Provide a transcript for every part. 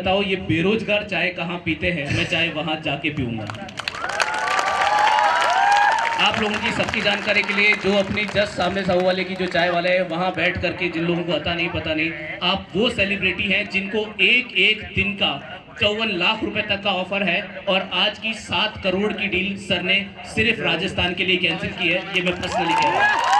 बताओ ये बेरोजगार चाय कहाँ पीते हैं, मैं चाय वहां जाके पीऊंगा। आप लोगों की सबकी जानकारी के लिए, जो अपनी जस्ट सामने साहू वाले की जो चाय वाला है वहां बैठ करके जिन लोगों को पता नहीं, आप वो सेलिब्रिटी हैं जिनको एक एक दिन का 54 लाख रुपए तक का ऑफर है, और आज की 7 करोड़ की डील सर ने सिर्फ राजस्थान के लिए कैंसिल की है। ये मैं पर्सनली कह रहा हूँ।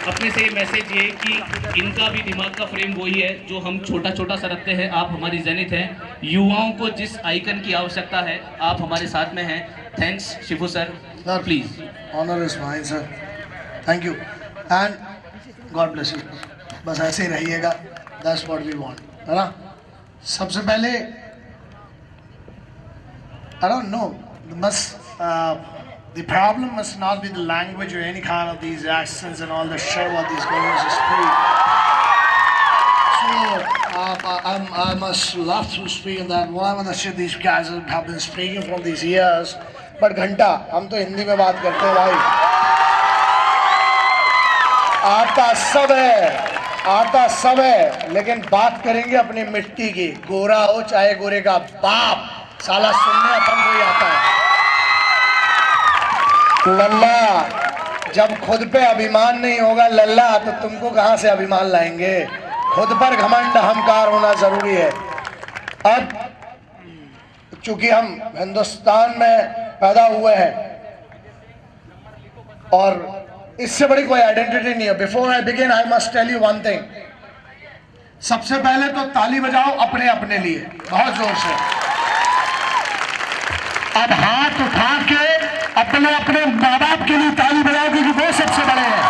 अपने से ये मैसेज ये कि इनका भी दिमाग का फ्रेम वही है जो हम छोटा छोटा सा रखते हैं। आप हमारी जेनिथ हैं। युवाओं को जिस आइकन की आवश्यकता है आप हमारे साथ में हैं। Thanks Shifu sir, please. Honour is mine sir, thank you and God bless you. बस ऐसे ही रहिएगा, दैट्स व्हाट वी वांट, है ना। सबसे पहले आई डोंट नो, बस the problem must not be the language or any kind of these accents and all the shit what these guys speak. So I must love to speak in that whatever the shit these guys have been speaking from these years. But घंटा हम तो हिंदी में बात करते हैं भाई। आता सब है, लेकिन बात करेंगे अपनी मिट्टी की। गोरा हो चाहे गोरे का बाप, साला सुनने अपन को ही आता है। लल्ला, जब खुद पे अभिमान नहीं होगा लल्ला, तो तुमको कहां से अभिमान लाएंगे। खुद पर घमंड अहंकार होना जरूरी है। अब चूंकि हम हिंदुस्तान में पैदा हुए हैं और इससे बड़ी कोई आइडेंटिटी नहीं है। Before I begin I must tell you one thing. सबसे पहले तो ताली बजाओ अपने अपने लिए बहुत जोर से। अब हाथ उठा के अपने अपने माँ बाप के लिए ताली बजाओ, क्योंकि वो सबसे बड़े हैं।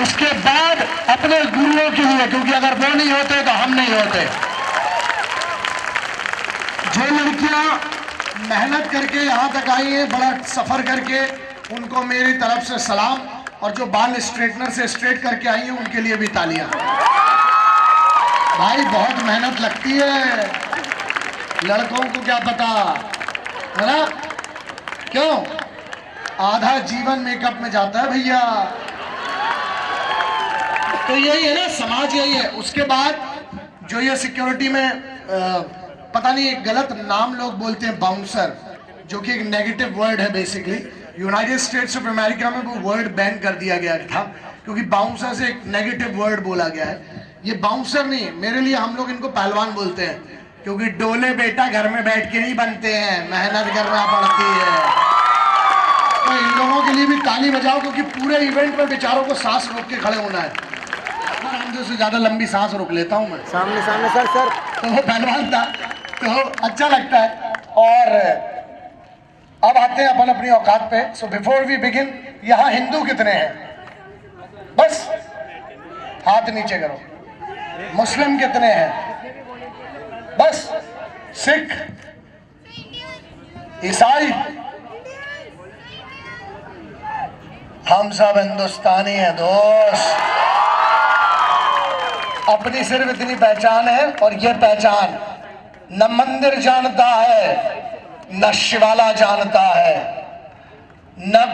उसके बाद अपने गुरुओं के लिए, क्योंकि अगर वो नहीं होते तो हम नहीं होते। जो लड़कियां मेहनत करके यहाँ तक आई हैं, बड़ा सफर करके, उनको मेरी तरफ से सलाम। और जो बाल स्ट्रेटनर से स्ट्रेट करके आई हैं उनके लिए भी तालियां। भाई बहुत मेहनत लगती है, लड़कों को क्या पता, है ना। क्यों? आधा जीवन मेकअप में जाता है भैया। तो यही है ना, समाज यही है। उसके बाद जो ये सिक्योरिटी में पता नहीं एक गलत नाम लोग बोलते हैं, बाउंसर, जो कि एक नेगेटिव वर्ड है basically. United states of America में वो वर्ड बैन कर दिया गया था, क्योंकि बाउंसर से एक नेगेटिव वर्ड बोला गया है। ये बाउंसर नहीं, मेरे लिए हम लोग इनको पहलवान बोलते हैं, क्योंकि डोले बेटा घर में बैठ के नहीं बनते हैं, मेहनत करना पड़ती है। तो इन लोगों के लिए भी ताली बजाओ, क्योंकि पूरे इवेंट में बेचारों को सांस रोक के खड़े होना है। हमसे से ज्यादा लंबी सांस रोक लेता हूँ मैं। सामने सर तो वो पहलवान था, तो अच्छा लगता है। और अब आते हैं अपन अपनी औकात पे। सो बिफोर वी बिगिन, यहाँ हिंदू कितने हैं? बस हाथ नीचे करो। मुस्लिम कितने हैं? बस। सिख, ईसाई, हम सब हिंदुस्तानी हैं दोस्त। अपनी सिर्फ इतनी पहचान है, और ये पहचान न मंदिर जानता है, न शिवाला जानता है, न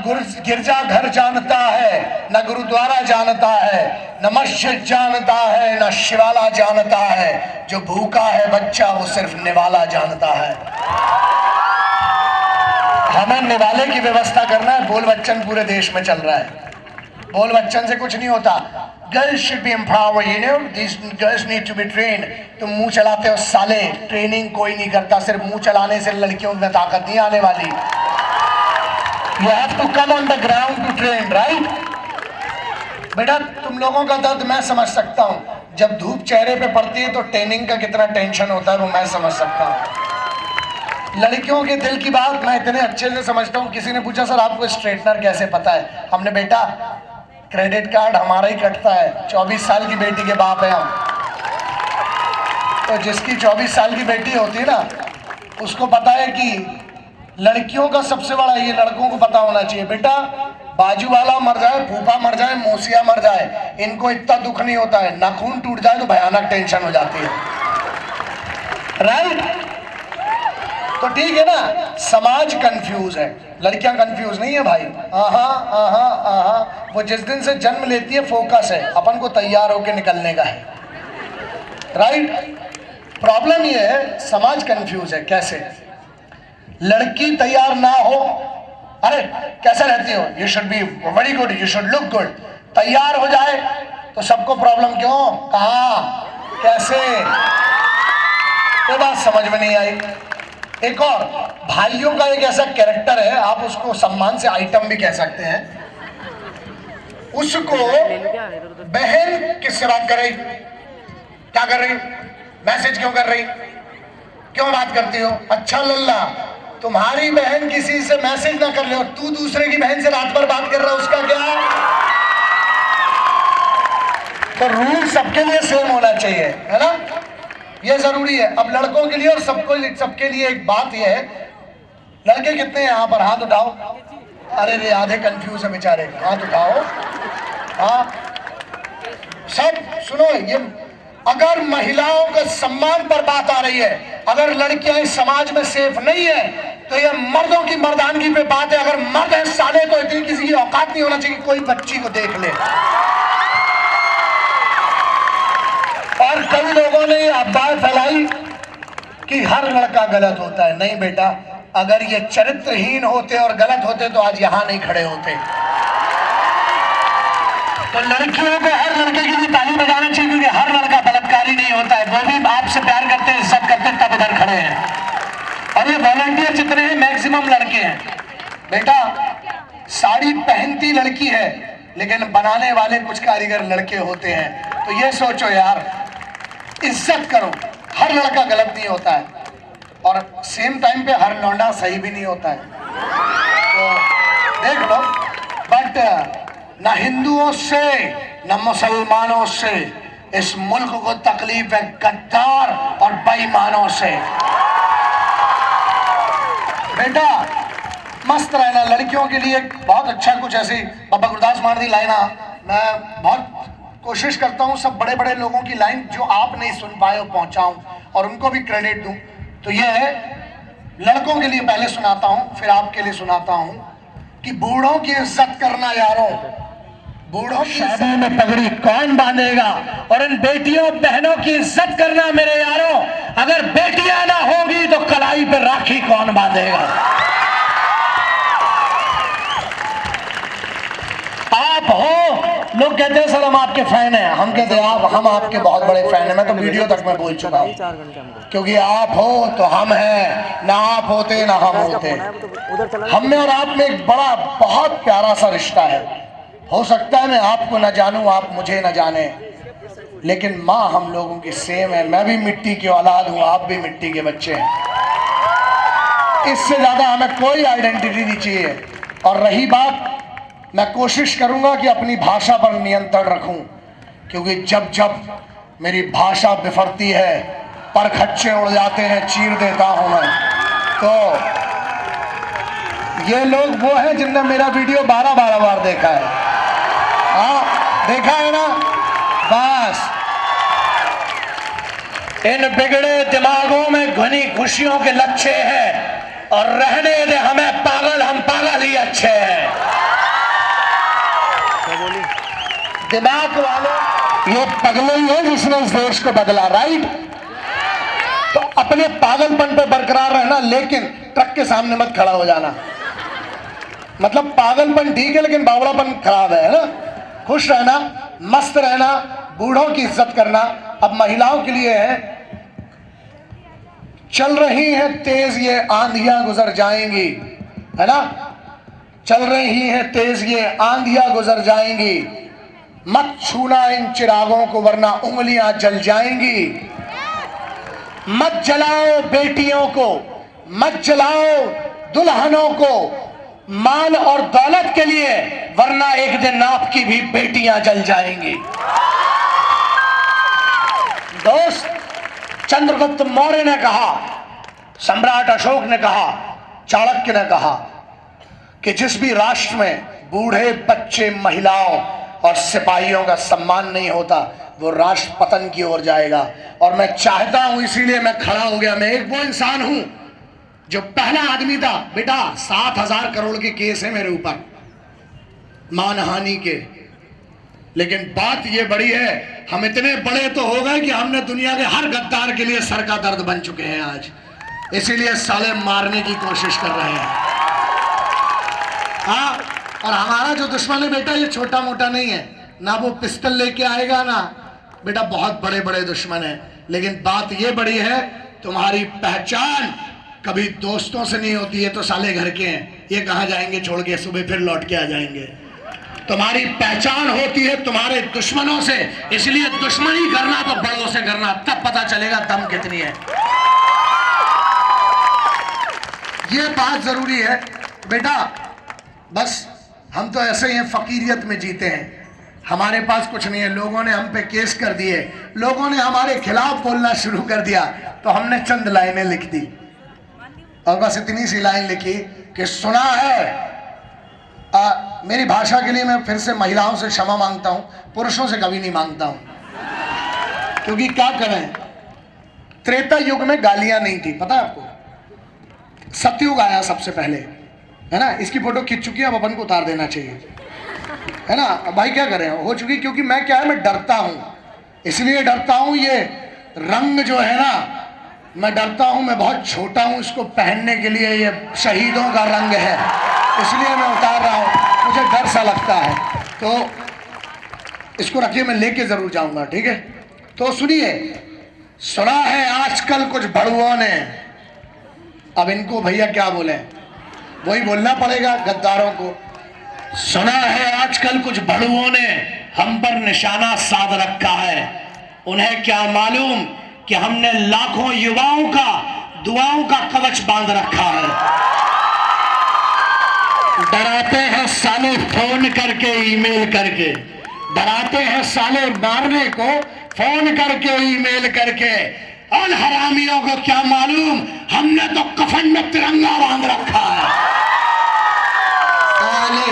गिरजा घर जानता है, न गुरुद्वारा जानता है, न मस्जिद जानता है, न शिवाला जानता है। जो भूखा है बच्चा वो सिर्फ निवाला जानता है। हमें निवाले की व्यवस्था करना है। बोल बच्चन पूरे देश में चल रहा है। बोल बच्चन से कुछ नहीं होता। Girls should be empowered, you know, this girls need to be trained. तुम मुंह चलाते हो साले, ट्रेनिंग कोई नहीं करता। सिर्फ मुंह चलाने से लड़कियों में ताकत नहीं आने वाली। You have to come on the ground to train, right? बेटा तुम लोगों का दर्द मैं समझ सकता हूँ। जब धूप चेहरे पे पड़ती है तो ट्रेनिंग का कितना टेंशन होता है वो मैं समझ सकता हूँ। लड़कियों के दिल की बात मैं इतने अच्छे से समझता हूँ। किसी ने पूछा सर आपको स्ट्रेटनर कैसे पता है? हमने बेटा क्रेडिट कार्ड हमारा ही कटता है। 24 साल की बेटी के बाप है हम। तो जिसकी 24 साल की बेटी होती है ना, उसको पता है कि लड़कियों का सबसे बड़ा, ये लड़कों को पता होना चाहिए, बेटा बाजू वाला मर जाए, फूफा मर जाए, मौसिया मर जाए, इनको इतना दुख नहीं होता है। नाखून टूट जाए तो भयानक टेंशन हो जाती है, राइट? तो ठीक है ना, समाज कंफ्यूज है, लड़कियां कंफ्यूज नहीं है भाई। आहा आहा आहा, वो जिस दिन से जन्म लेती है फोकस है, अपन को तैयार होके निकलने का है, राइट। प्रॉब्लम ये है समाज कंफ्यूज है। कैसे? लड़की तैयार ना हो, अरे कैसे रहती हो, you should be very good, you should look good. तैयार हो जाए तो सबको प्रॉब्लम, क्यों, कहां, कैसे, ये बात समझ में नहीं आई। एक और, भाइयों का एक ऐसा कैरेक्टर है, आप उसको सम्मान से आइटम भी कह सकते हैं, उसको बहन किससे बात कर रही, क्या कर रही, मैसेज क्यों कर रही, क्यों बात करती हो, अच्छा लल्ला, तुम्हारी बहन किसी से मैसेज ना कर ले, तू दूसरे की बहन से रात भर बात कर रहा है, उसका क्या। तो रूल सबके लिए सेम होना चाहिए, है ना, ये जरूरी है। अब लड़कों के लिए और सबके लिए एक बात ये है, लड़के कितने हैं यहाँ पर, हाथ उठाओ। अरे रे आधे कंफ्यूज है बेचारे, हाथ उठाओ। हाँ सब सुनो, ये अगर महिलाओं के सम्मान पर बात आ रही है, अगर लड़कियां इस समाज में सेफ नहीं है, तो ये मर्दों की मर्दानगी पे बात है। अगर मर्द है साले तो इतनी किसी की औकात नहीं होना चाहिए कि कोई बच्ची को देख ले। और कई लोगों ने अफवाह फैलाई कि हर लड़का गलत होता है। नहीं बेटा, अगर ये चरित्रहीन होते और गलत होते तो आज यहां नहीं खड़े होते। तो लड़कियों को हर लड़के के लिए ताली बजाना चाहिए, क्योंकि हर लड़का बलात्कारी नहीं होता है, वो भी आपसे प्यार करते हैं, इज्जत करते हैं, तब इधर खड़े हैं। और ये वॉलंटियर जितने हैं मैक्सिमम लड़के हैं। बेटा, साड़ी पहनती लड़की है, लेकिन बनाने वाले कुछ कारीगर लड़के होते हैं। तो ये सोचो यार, इज्जत करो, हर लड़का गलत नहीं होता है, और सेम टाइम पे हर लौंडा सही भी नहीं होता है। तो देख लो, बट न हिंदुओं से न मुसलमानों से इस मुल्क को तकलीफ है गद्दार और बेईमानों से। बेटा मस्त रहना, लड़कियों के लिए बहुत अच्छा कुछ ऐसी बाबा गुरदास मान दी लाइना, मैं बहुत कोशिश करता हूँ सब बड़े बड़े लोगों की लाइन जो आप नहीं सुन पाए वो पहुंचाऊं और उनको भी क्रेडिट दूं। तो ये है, लड़कों के लिए पहले सुनाता हूं, फिर आपके लिए सुनाता हूं कि बूढ़ों की इज्जत करना यारों, बूढ़ों की शादी में पगड़ी कौन बांधेगा, और इन बेटियों बहनों की इज्जत करना मेरे यारों, अगर बेटियां ना होगी तो कलाई पे राखी कौन बांधेगा। आप हो, लोग कहते हैं सर हम आपके फैन हैं, हम कहते हैं हम आपके बहुत बड़े फैन हैं। मैं तो वीडियो तक में बोल चुका हूँ, क्योंकि आप हो तो हम हैं, ना आप होते ना हम होते। हम में और आप में एक बड़ा बहुत प्यारा सा रिश्ता है। हो सकता है मैं आपको ना जानूं, आप मुझे ना जाने, लेकिन माँ हम लोगों की सेम है। मैं भी मिट्टी की औलाद हूँ, आप भी मिट्टी के बच्चे हैं। इससे ज्यादा हमें कोई आइडेंटिटी नहीं चाहिए। और रही बात, मैं कोशिश करूंगा कि अपनी भाषा पर नियंत्रण रखूं, क्योंकि जब जब मेरी भाषा बिफरती है, परखच्चे उड़ जाते हैं, चीर देता हूं मैं। तो ये लोग वो हैं जिनने मेरा वीडियो 12 बार देखा है। हाँ देखा है ना, बस इन बिगड़े दिमागों में घनी खुशियों के लच्छे हैं, और रहने दे हमें पागल, हम पागल ही अच्छे हैं। दिमाग वाले ये पगले ही है जिसने इस देश को बदला, राइट। तो अपने पागलपन पे बरकरार रहना, लेकिन ट्रक के सामने मत खड़ा हो जाना। मतलब पागलपन ठीक है, लेकिन बावड़ापन खराब है ना। खुश रहना, मस्त रहना, बूढ़ों की इज्जत करना। अब महिलाओं के लिए है, चल रही हैं तेज ये आंधियां गुजर जाएंगी, है ना, चल रही हैं तेज ये आंधियां गुजर जाएंगी, मत छूना इन चिरागों को वरना उंगलियां जल जाएंगी। मत जलाओ बेटियों को, मत जलाओ दुल्हनों को मान और दौलत के लिए, वरना एक दिन आपकी भी बेटियां जल जाएंगी। दोस्त, चंद्रगुप्त मौर्य ने कहा, सम्राट अशोक ने कहा, चाणक्य ने कहा कि जिस भी राष्ट्र में बूढ़े, बच्चे, महिलाओं और सिपाहियों का सम्मान नहीं होता, वो राष्ट्र पतन की ओर जाएगा। और मैं चाहता हूं, इसीलिए मैं खड़ा हो गया। मैं एक वो इंसान हूं जो पहला आदमी था, बेटा 7,000 करोड़ के केस है मेरे ऊपर मानहानि के, लेकिन बात ये बड़ी है, हम इतने बड़े तो हो गए कि हमने दुनिया के हर गद्दार के लिए सर का दर्द बन चुके हैं आज, इसीलिए साले मारने की कोशिश कर रहे हैं। हाँ, और हमारा जो दुश्मन है बेटा, ये छोटा मोटा नहीं है, ना वो पिस्टल लेके आएगा ना, बेटा बहुत बड़े बड़े दुश्मन है। लेकिन बात ये बड़ी है, तुम्हारी पहचान कभी दोस्तों से नहीं होती है तो साले घर के हैं, ये कहाँ जाएंगे छोड़ के, सुबह फिर लौट के आ जाएंगे। तुम्हारी पहचान होती है तुम्हारे दुश्मनों से, इसलिए दुश्मनी करना तो बड़ों से करना, तब पता चलेगा दम कितनी है। ये बात जरूरी है बेटा। बस हम तो ऐसे ही फकीरियत में जीते हैं, हमारे पास कुछ नहीं है। लोगों ने हम पे केस कर दिए, लोगों ने हमारे खिलाफ बोलना शुरू कर दिया, तो हमने चंद लाइनें लिख दी, और बस इतनी सी लाइन लिखी कि सुना है। मेरी भाषा के लिए मैं फिर से महिलाओं से क्षमा मांगता हूं, पुरुषों से कभी नहीं मांगता हूं, क्योंकि क्या करें, त्रेता युग में गालियां नहीं थी, पता है आपको। सतयुग आया सबसे पहले, है ना। इसकी फोटो खिंच चुकी है, अब अपन को उतार देना चाहिए, है ना। भाई क्या करें, हो चुकी, क्योंकि मैं क्या है, मैं डरता हूं, इसलिए डरता हूं। ये रंग जो है ना, मैं डरता हूं, मैं बहुत छोटा हूं इसको पहनने के लिए, ये शहीदों का रंग है, इसलिए मैं उतार रहा हूं, मुझे डर सा लगता है। तो इसको रखिए, मैं लेके जरूर जाऊंगा, ठीक है। तो सुनिए, सुना है आजकल कुछ बड़ुओं ने, अब इनको भैया क्या बोले, वही बोलना पड़ेगा गद्दारों को। सुना है आजकल कुछ बड़ुओं ने हम पर निशाना साध रखा है, उन्हें क्या मालूम कि हमने लाखों युवाओं का दुआओं का कवच बांध रखा है। डराते हैं साले फोन करके, ईमेल करके, डराते हैं साले मारने को फोन करके, ईमेल करके, और हरामियों को क्या मालूम हमने तो कफन में तिरंगा बांध रखा है। साले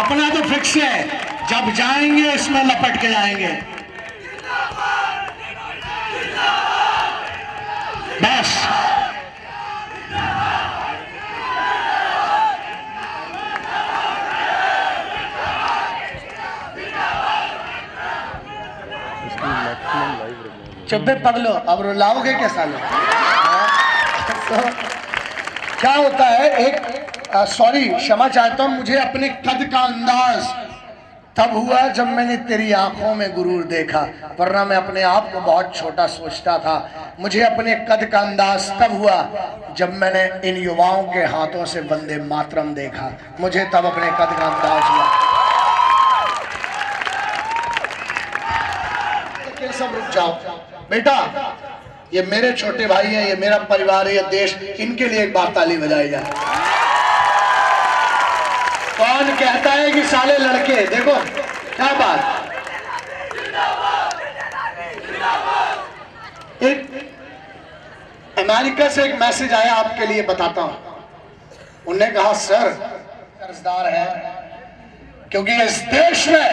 अपना तो फिक्स है, जब जाएंगे इसमें लपट के जाएंगे। बस चुप्पे पगलो, अब रुलाओगे क्या साले। तो क्या होता है, एक सॉरी क्षमा चाहता हूं, मुझे अपने कद का अंदाज तब हुआ जब मैंने तेरी आंखों में गुरूर देखा, वरना मैं अपने आप को बहुत छोटा सोचता था। मुझे अपने कद का अंदाज तब हुआ जब मैंने इन युवाओं के हाथों से वंदे मातरम देखा, मुझे तब अपने कद का अंदाज हुआ। सब रुक जाओ बेटा, ये मेरे छोटे भाई हैं, ये मेरा परिवार है, ये देश, इनके लिए एक बार ताली बजाई जाए। कौन कहता है कि साले लड़के, देखो क्या बात। एक अमेरिका से एक मैसेज आया, आपके लिए बताता हूं। उन्होंने कहा सर कर्जदार है, क्योंकि इस देश में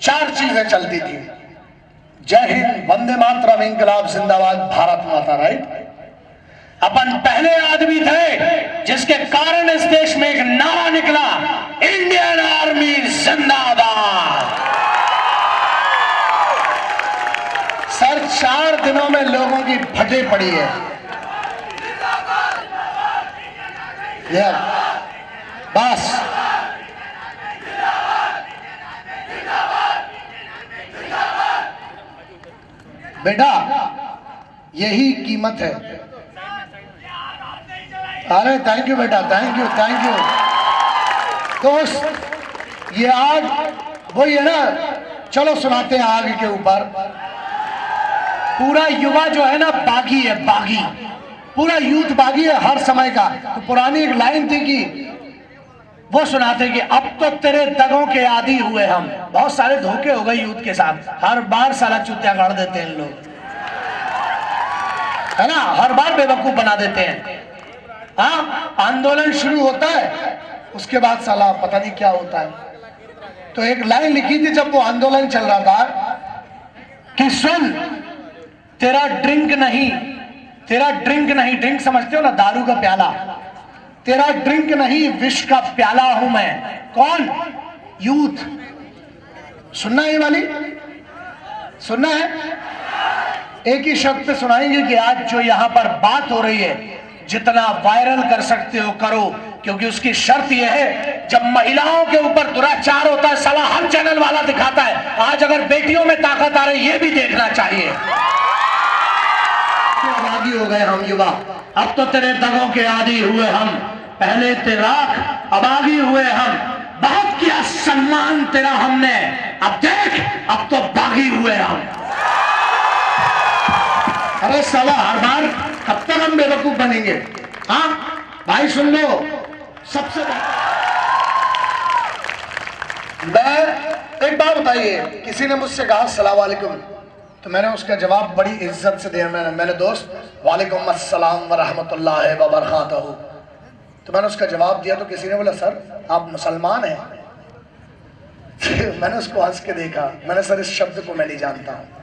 4 चीजें चलती थी, जय हिंद, वंदे मातरम, इंकलाब जिंदाबाद, भारत माता, राइट। अपन पहले आदमी थे जिसके कारण इस देश में एक नारा निकला, इंडियन आर्मी जिंदाबाद। सर 4 दिनों में लोगों की फटे पड़ी है। बस बेटा, यही कीमत है। अरे थैंक यू बेटा, थैंक यू थैंक यू। दोस्त, ये आग वही है ना, चलो सुनाते हैं आग के ऊपर। पूरा युवा जो है ना बागी है, बागी, पूरा यूथ बागी है हर समय का। तो पुरानी एक लाइन थी कि वो सुनाते कि अब तो तेरे दगों के आदी हुए हम। बहुत सारे धोखे हो गए यूथ के साथ, हर बार साला चुतिया गाड़ देते हैं लोग, है ना, हर बार बेवकूफ बना देते हैं। हाँ, आंदोलन शुरू होता है, उसके बाद साला पता नहीं क्या होता है। तो एक लाइन लिखी थी जब वो आंदोलन चल रहा था कि सुन, तेरा ड्रिंक नहीं तेरा ड्रिंक नहीं, ड्रिंक समझते हो ना, दारू का प्याला, तेरा ड्रिंक नहीं विष का प्याला हूं मैं। कौन? यूथ। सुनना है ये वाली? सुनना है? एक ही शब्द पे सुनाएंगे कि आज जो यहां पर बात हो रही है, जितना वायरल कर सकते हो करो, क्योंकि उसकी शर्त यह है जब महिलाओं के ऊपर दुराचार होता है साला हर चैनल वाला दिखाता है। आज अगर बेटियों में ताकत आ रही है ये भी देखना चाहिए। तो आदी हो गए हम युवा, अब तो तेरे दगों के आदी हुए हम, पहले तेरा अब आगे हुए हम, बहुत किया सम्मान तेरा हमने, अब देख अब तो बागी हुए हम। अरे साला हर बार कब तक हम बेवकूफ बनेंगे? हाँ भाई सुन लो, सबसे मैं एक बात बताइए, किसी ने मुझसे कहा अस्सलाम वालेकुम, तो मैंने उसका जवाब बड़ी इज्जत से दिया। मैंने दोस्त वालेकुम अस्सलाम व रहमतुल्लाहि व बरकातहू, तो मैंने उसका जवाब दिया। तो किसी ने बोला सर आप मुसलमान हैं? मैंने उसको हंस के देखा, मैंने सर इस शब्द को मैं नहीं जानता हूं।